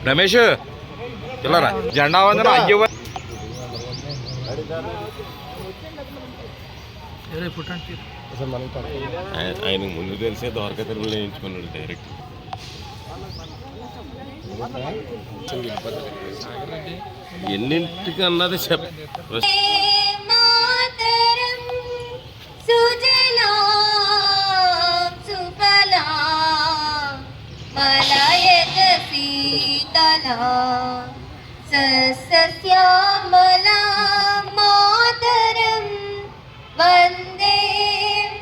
రమేష్ ఇలా జెండా వందనం అయ్యవ ఆయన ముందు తెలిసే ద్వారకా తిరుమల వేయించుకున్నాడు డైరెక్ట్. ఎన్నింటికి అన్నది చెప్ సస్యశ్యామలా మాతరం వందే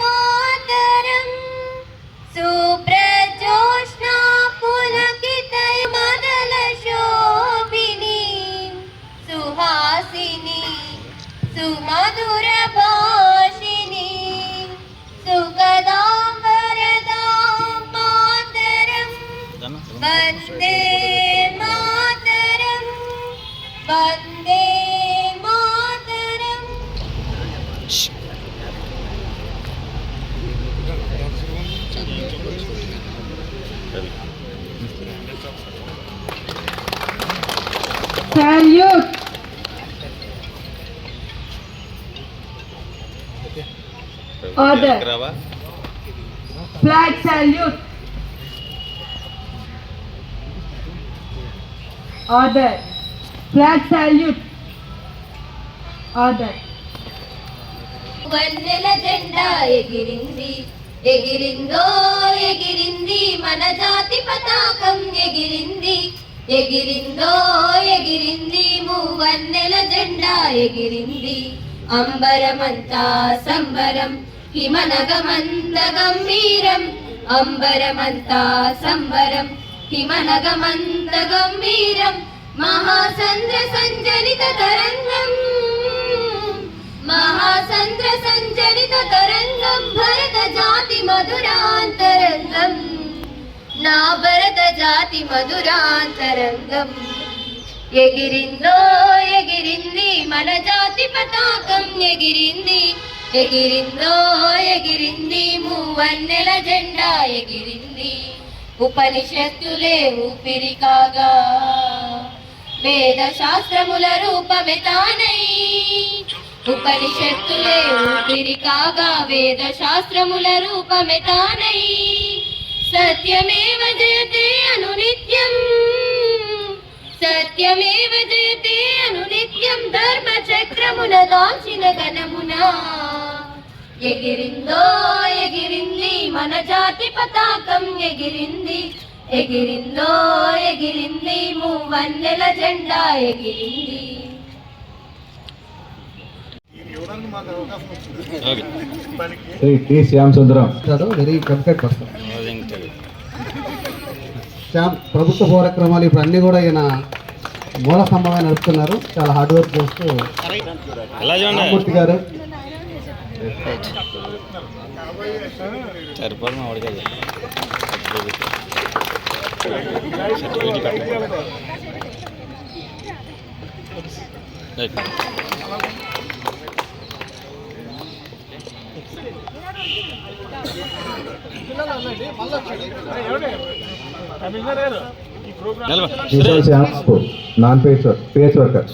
మాతరం సుప్రజోష్ణా పులకితయ మదల శోభిని సుహాసిని సుమధుర భాషిని సుఖదాం వరదాం మాతరం Vande Mataram Vande Mataram. Salute. Order. Flag salute. Order. Flag salute. Order. వన్నెల జెండా ఎగిరింది ఎగిరిందో ఎగిరింది మన జాతి పతాకం ఎగిరింది ఎగిరిందో ఎగిరింది మూవన్నెల జెండా ఎగిరింది అంబరమంతా సంబరం హిమనగమంత గంభీరం అంబరమంతా సంబరం హిమనగమంత గంభీరం మహాసంద్ర సంజనిత తరంగం మహాసంద్ర సంచరిత తరంగం భరత జాతి మధురాంతరంగం నా భరత జాతి మధురాంతరంగం ఎగిరిందో ఎగిరింది మన జాతి పతాకం ఎగిరింది ఎగిరిందో ఎగిరింది మూవన్నెల జెండా ఎగిరింది ఉపనిషత్తులే ఊపిరి కాగా వేద శాస్త్రముల రూపమే తానై ఉపనిషత్తులే ఊపిరి కాగా వేద శాస్త్రముల రూపమే తానై సత్యమేవ జయతే అనునిత్యం సత్యమేవ జయతే అనునిత్యం ధర్మ చక్రమున దాల్చిన గణమున ఎగిరిందో ఎగిరింది మన జాతి పతాకం ఎగిరింది ఎగిరిందో ఎగిరింది మూవన్నెల జెండా ఎగిరింది. శ్రీ శ్యామ్ సుందరం వెరీ కమిటెడ్ పర్సన్. శ్యామ్ ప్రభుత్వ కార్యక్రమాలు ఇప్పుడు అన్ని కూడా ఈయన మూల స్తంభంగా నడుపుతున్నారు. చాలా హార్డ్ వర్క్ చేస్తూ రామమూర్తి గారు నాన్ పేజ్ వర్కర్.